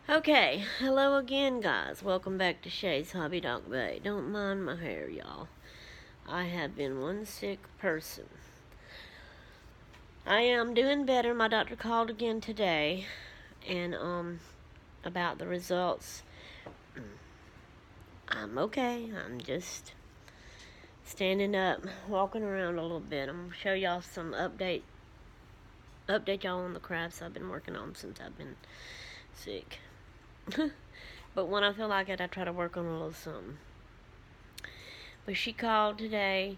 Okay, hello again, guys. Welcome back to Shay's Hobby Dog Bay. Don't mind my hair, y'all. I have been one sick person. I am doing better. My doctor called again today, and about the results. I'm okay. I'm just standing up, walking around a little bit. I'm gonna show y'all some update y'all on the crafts I've been working on since I've been sick. But when I feel like it, I try to work on a little something. But she called today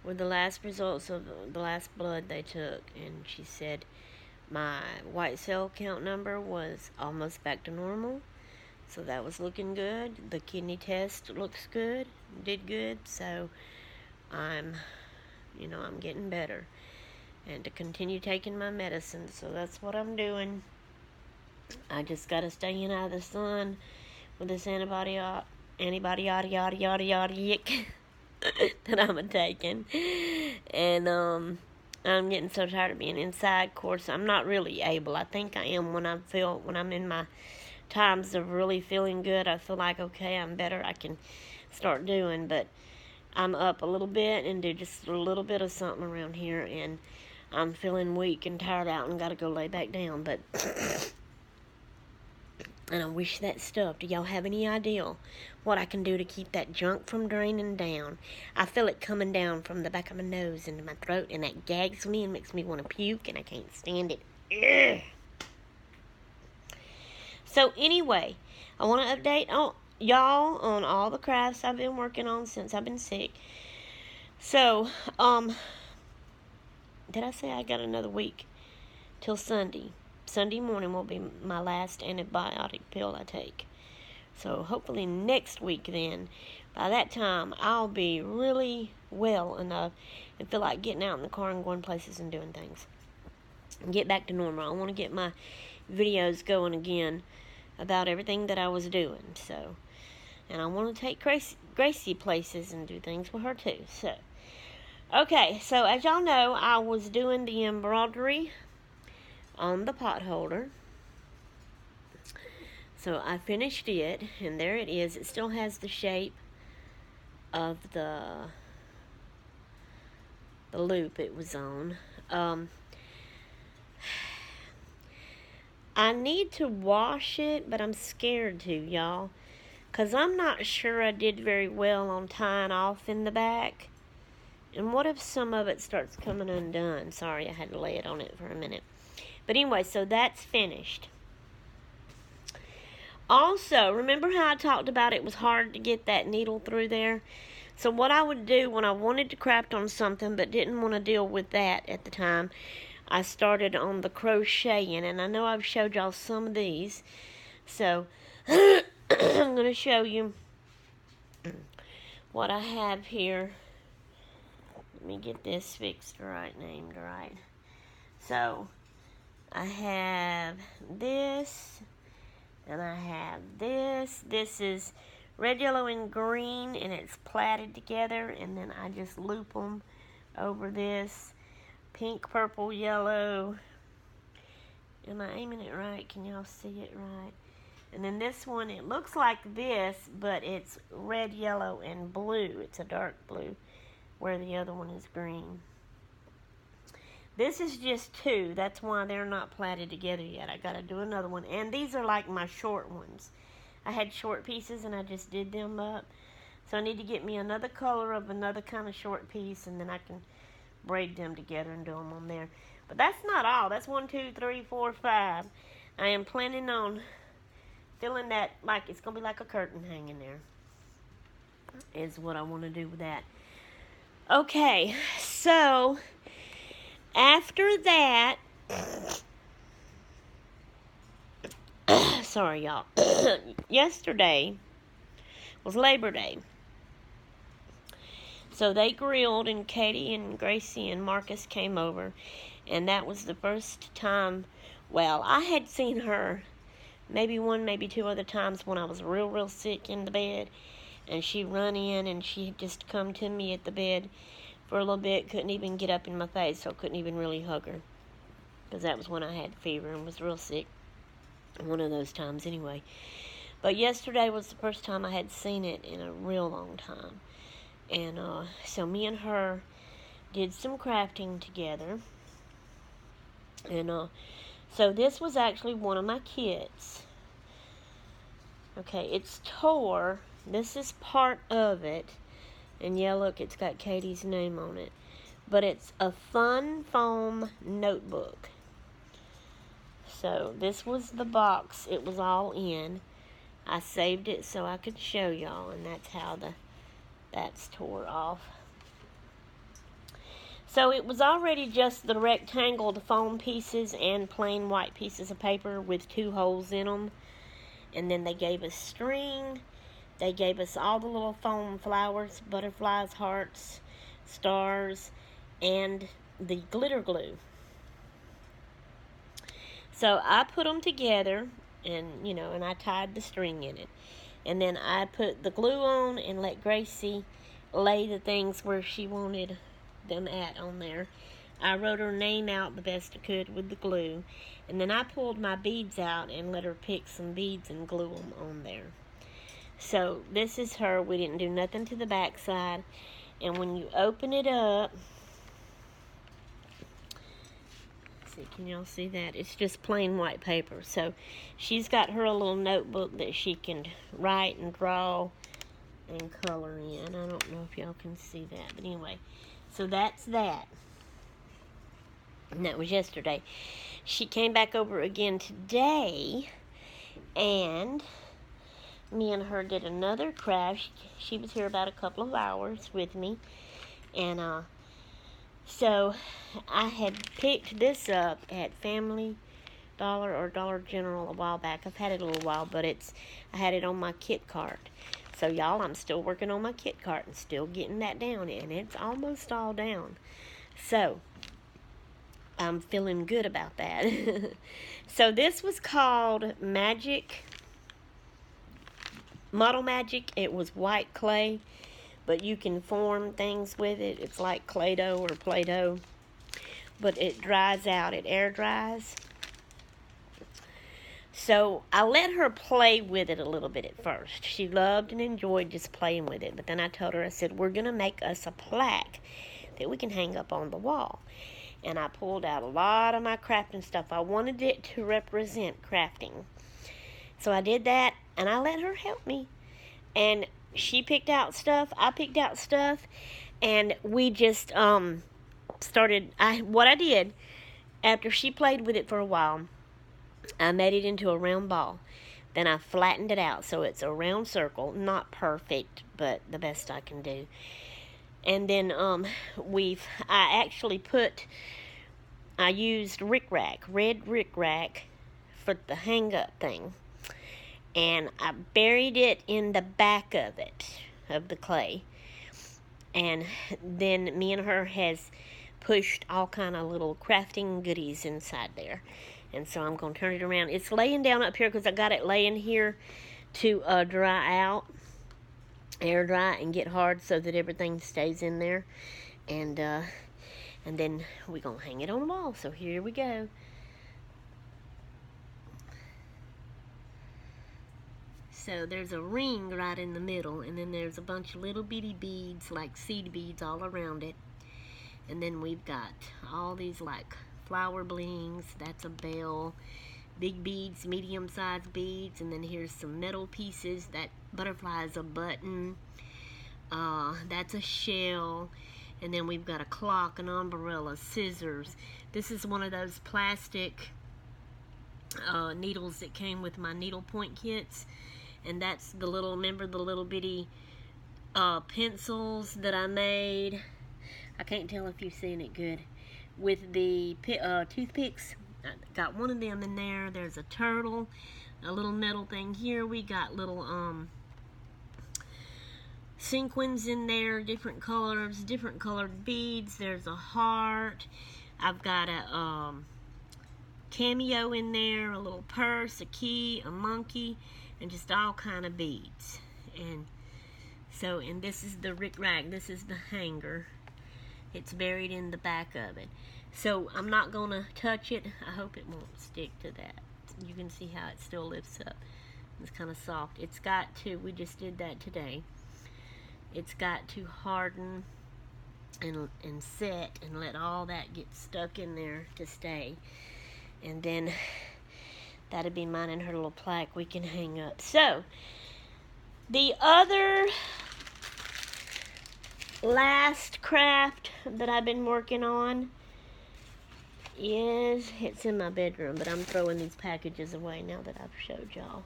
with the last results of the last blood they took, and she said my white cell count number was almost back to normal, so that was looking good. The kidney test looks good, did good, so I'm getting better, and to continue taking my medicine, so that's what I'm doing. I just gotta stay in out of the sun with this antibody yada yada yada yada yick that I'm taking, and I'm getting so tired of being inside. Of course, I'm not really able. I think I am when I'm in my times of really feeling good. I feel like okay, I'm better. I can start doing, but I'm up a little bit and do just a little bit of something around here, and I'm feeling weak and tired out and got to go lay back down. But and I wish that stuff. Do y'all have any idea what I can do to keep that junk from draining down? I feel it coming down from the back of my nose into my throat, and that gags me and makes me want to puke, and I can't stand it. Ugh. So anyway, I want to update y'all on all the crafts I've been working on since I've been sick. So, did I say I got another week till Sunday? Sunday morning will be my last antibiotic pill I take. So hopefully next week then, by that time, I'll be really well enough and feel like getting out in the car and going places and doing things. And get back to normal. I want to get my videos going again about everything that I was doing. So, and I want to take Gracie places and do things with her too. So, okay, so as y'all know, I was doing the embroidery on the pot holder. So I finished it, and there it is. It still has the shape of the loop it was on. I need to wash it, but I'm scared to, y'all, because I'm not sure I did very well on tying off in the back. And what if some of it starts coming undone? Sorry, I had to lay it on it for a minute. But anyway, so that's finished. Also, remember how I talked about it was hard to get that needle through there? So what I would do when I wanted to craft on something but didn't want to deal with that at the time, I started on the crocheting. And I know I've showed y'all some of these. So I'm going to show you what I have here. Let me get this fixed right, named right. So I have this, and I have this. This is red, yellow, and green, and it's plaited together, and then I just loop them over this. Pink, purple, yellow. Am I aiming it right? Can y'all see it right? And then this one, it looks like this, but it's red, yellow, and blue. It's a dark blue, where the other one is green. This is just two. That's why they're not plaited together yet. I got to do another one. And these are like my short ones. I had short pieces and I just did them up. So I need to get me another color of another kind of short piece, and then I can braid them together and do them on there. But that's not all. That's 1, 2, 3, 4, 5. I am planning on filling that, like it's going to be like a curtain hanging there, is what I want to do with that. Okay, so after that, sorry y'all, yesterday was Labor Day. So they grilled, and Katie and Gracie and Marcus came over, and that was the first time, well, I had seen her maybe one, maybe two other times when I was real sick in the bed, and she run in and she just come to me at the bed for a little bit, couldn't even get up in my face, so I couldn't even really hug her, because that was when I had fever and was real sick. One of those times anyway. But yesterday was the first time I had seen it in a real long time. And so me and her did some crafting together. And so this was actually one of my kits. Okay, it's tore. This is part of it. And yeah, look, it's got Katie's name on it. But it's a fun foam notebook. So this was the box it was all in. I saved it so I could show y'all, and that's how that's tore off. So it was already just the rectangled foam pieces and plain white pieces of paper with 2 holes in them. And then they gave us string. They gave us all the little foam flowers, butterflies, hearts, stars, and the glitter glue. So I put them together, and and I tied the string in it. And then I put the glue on and let Gracie lay the things where she wanted them at on there. I wrote her name out the best I could with the glue. And then I pulled my beads out and let her pick some beads and glue them on there. So this is her. We didn't do nothing to the back side. And when you open it up, see, can y'all see that? It's just plain white paper. So she's got her a little notebook that she can write and draw and color in. I don't know if y'all can see that, but anyway. So that's that. And that was yesterday. She came back over again today, and me and her did another craft. She was here about a couple of hours with me, and so I had picked this up at Family Dollar or Dollar General a while back. I've had it a little while, but I had it on my kit cart. So y'all, I'm still working on my kit cart and still getting that down, and it's almost all down. So I'm feeling good about that. So this was called Model Magic. It was white clay, but you can form things with it. It's like Play-Doh or Play-Doh, but it dries out. It air dries. So I let her play with it a little bit at first. She loved and enjoyed just playing with it. But then I told her, I said, we're going to make us a plaque that we can hang up on the wall. And I pulled out a lot of my crafting stuff. I wanted it to represent crafting. So I did that, and I let her help me. And she picked out stuff, I picked out stuff, and we just started. What I did, after she played with it for a while, I made it into a round ball. Then I flattened it out so it's a round circle. Not perfect, but the best I can do. And then I used rickrack, red rickrack for the hang up thing. And I buried it in the back of it, of the clay. And then me and her has pushed all kind of little crafting goodies inside there. And so I'm going to turn it around. It's laying down up here because I got it laying here to dry out, air dry, and get hard so that everything stays in there. And then we're going to hang it on the wall. So here we go. So there's a ring right in the middle, and then there's a bunch of little bitty beads, like seed beads, all around it. And then we've got all these like flower blings. That's a bell. Big beads, medium-sized beads, and then here's some metal pieces. That butterfly is a button. That's a shell. And then we've got a clock, an umbrella, scissors. This is one of those plastic needles that came with my needlepoint kits. And that's the little, remember the little bitty pencils that I made? I can't tell if you've seen it good. With the toothpicks, I got one of them in there. There's a turtle, a little metal thing here. We got little sequins in there, different colors, different colored beads. There's a heart. I've got a cameo in there, a little purse, a key, a monkey, and just all kind of beads. And so, and this is the rickrack. This is the hanger. It's buried in the back of it. So I'm not going to touch it. I hope it won't stick to that. you can see how it still lifts up. It's kind of soft. It's got to, we just did that today, it's got to harden and set and let all that get stuck in there to stay. And then that'll be mine and her little plaque we can hang up. So, the other last craft that I've been working on is, it's in my bedroom, but I'm throwing these packages away now that I've showed y'all.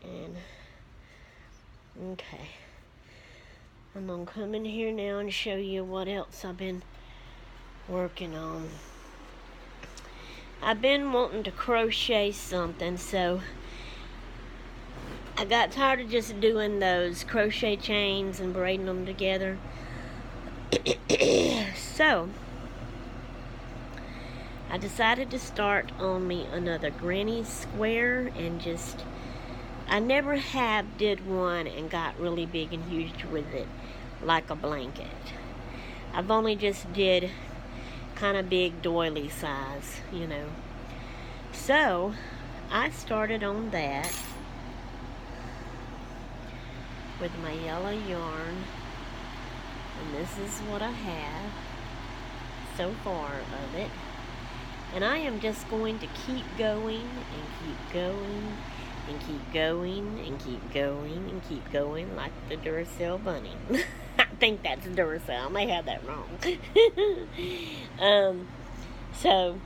And, okay. I'm gonna come in here now and show you what else I've been working on. I've been wanting to crochet something, so I got tired of just doing those crochet chains and braiding them together. So, I decided to start on me another granny square and just, I never have did one and got really big and huge with it like a blanket. I've only just did kind of big doily size, you know. So, I started on that with my yellow yarn, and this is what I have so far of it. And I am just going to keep going and keep going and keep going and keep going and keep going like the Duracell bunny. I think that's Duracell. I may have that wrong. So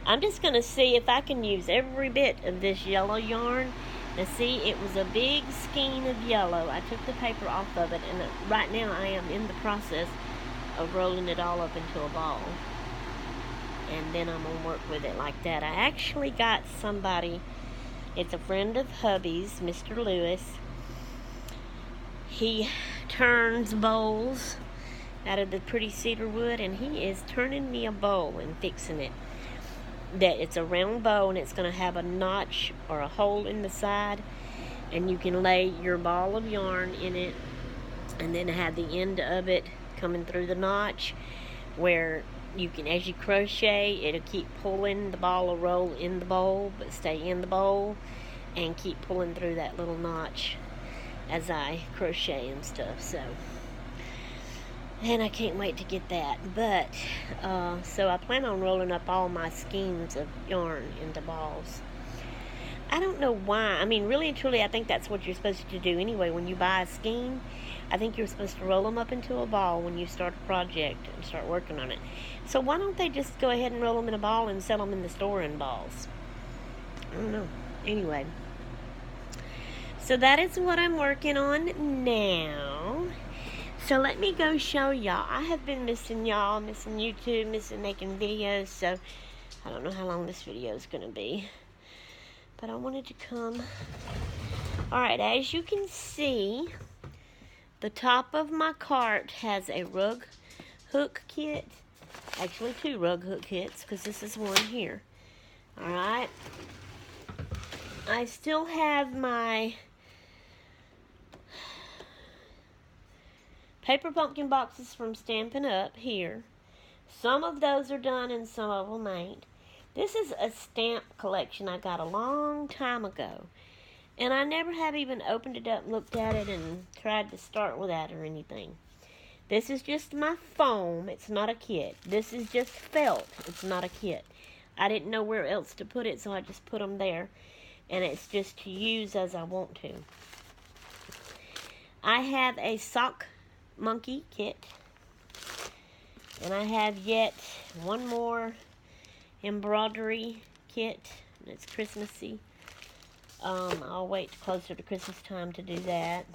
I'm just going to see if I can use every bit of this yellow yarn. Now see, it was a big skein of yellow. I took the paper off of it, and right now I am in the process of rolling it all up into a ball. And then I'm going to work with it like that. I actually got somebody, it's a friend of hubby's, Mr. Lewis. He turns bowls out of the pretty cedar wood, and he is turning me a bowl and fixing it. That it's a round bowl, and it's going to have a notch or a hole in the side, and you can lay your ball of yarn in it, and then have the end of it coming through the notch, where you can, as you crochet, it'll keep pulling the ball of roll in the bowl, but stay in the bowl, and keep pulling through that little notch as I crochet and stuff. So, and I can't wait to get that. But so I plan on rolling up all my skeins of yarn into balls. I don't know why. I mean, really and truly, I think that's what you're supposed to do anyway. When you buy a skein, I think you're supposed to roll them up into a ball when you start a project and start working on it. So why don't they just go ahead and roll them in a ball and sell them in the store in balls? I don't know. Anyway. So that is what I'm working on now. So let me go show y'all. I have been missing y'all, missing YouTube, missing making videos. So I don't know how long this video is going to be. But I wanted to come. Alright, as you can see, the top of my cart has a rug hook kit. Actually, 2 rug hook kits, because this is one here. Alright. I still have my paper pumpkin boxes from Stampin' Up! Here. Some of those are done and some of them ain't. This is a stamp collection I got a long time ago. And I never have even opened it up and looked at it and tried to start with that or anything. This is just my foam. It's not a kit. This is just felt. It's not a kit. I didn't know where else to put it, so I just put them there. And it's just to use as I want to. I have a sock monkey kit. And I have yet one more embroidery kit. It's Christmassy. I'll wait closer to Christmas time to do that.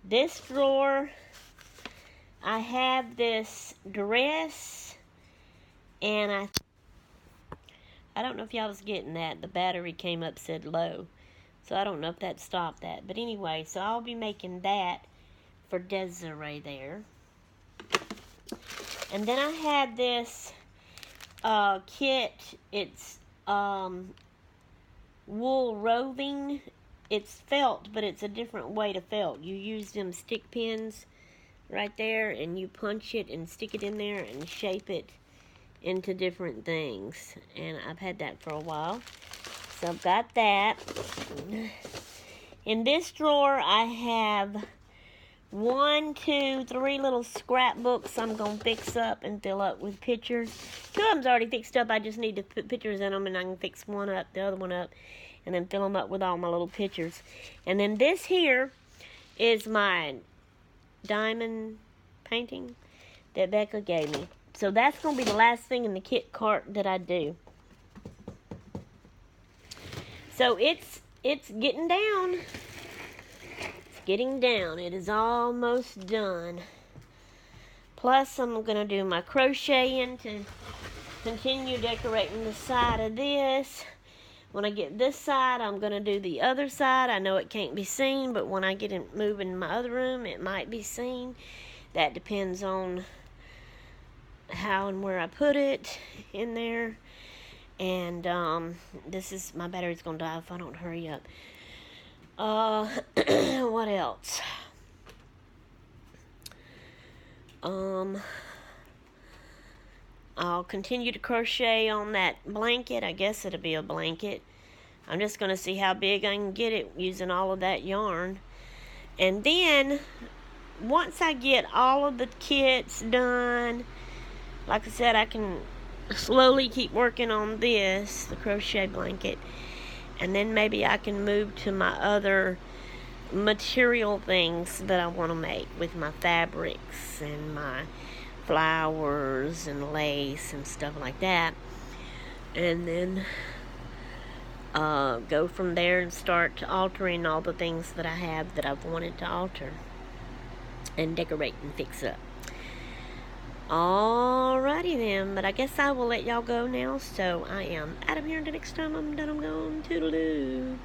This drawer, I have this dress, and I don't know if y'all was getting that. The battery came up, said low. So I don't know if that stopped that. But anyway, so I'll be making that for Desiree there. And then I had this kit. It's wool roving. It's felt, but it's a different way to felt. You use them stick pins right there, and you punch it and stick it in there and shape it into different things. And I've had that for a while. So I've got that. In this drawer, I have 1, 2, 3 little scrapbooks I'm going to fix up and fill up with pictures. 2 of them's already fixed up. I just need to put pictures in them, and I can fix one up, the other one up, and then fill them up with all my little pictures. And then this here is my diamond painting that Becca gave me. So that's going to be the last thing in the kit cart that I do. So it's getting down. It's getting down. It is almost done. Plus, I'm going to do my crocheting to continue decorating the side of this. When I get this side, I'm going to do the other side. I know it can't be seen, but when I get it moving in my other room, it might be seen. That depends on how and where I put it in there. And this is, my battery's gonna die if I don't hurry up. What else? I'll continue to crochet on that blanket. I guess it'll be a blanket. I'm just gonna see how big I can get it using all of that yarn. And then once I get all of the kits done, like I said, I can slowly keep working on this, the crochet blanket, and then maybe I can move to my other material things that I want to make with my fabrics and my flowers and lace and stuff like that, and then go from there and start altering all the things that I have that I've wanted to alter and decorate and fix up. Alrighty then, but I guess I will let y'all go now. So I am out of here until next time I'm done. I'm gone. Toodaloo.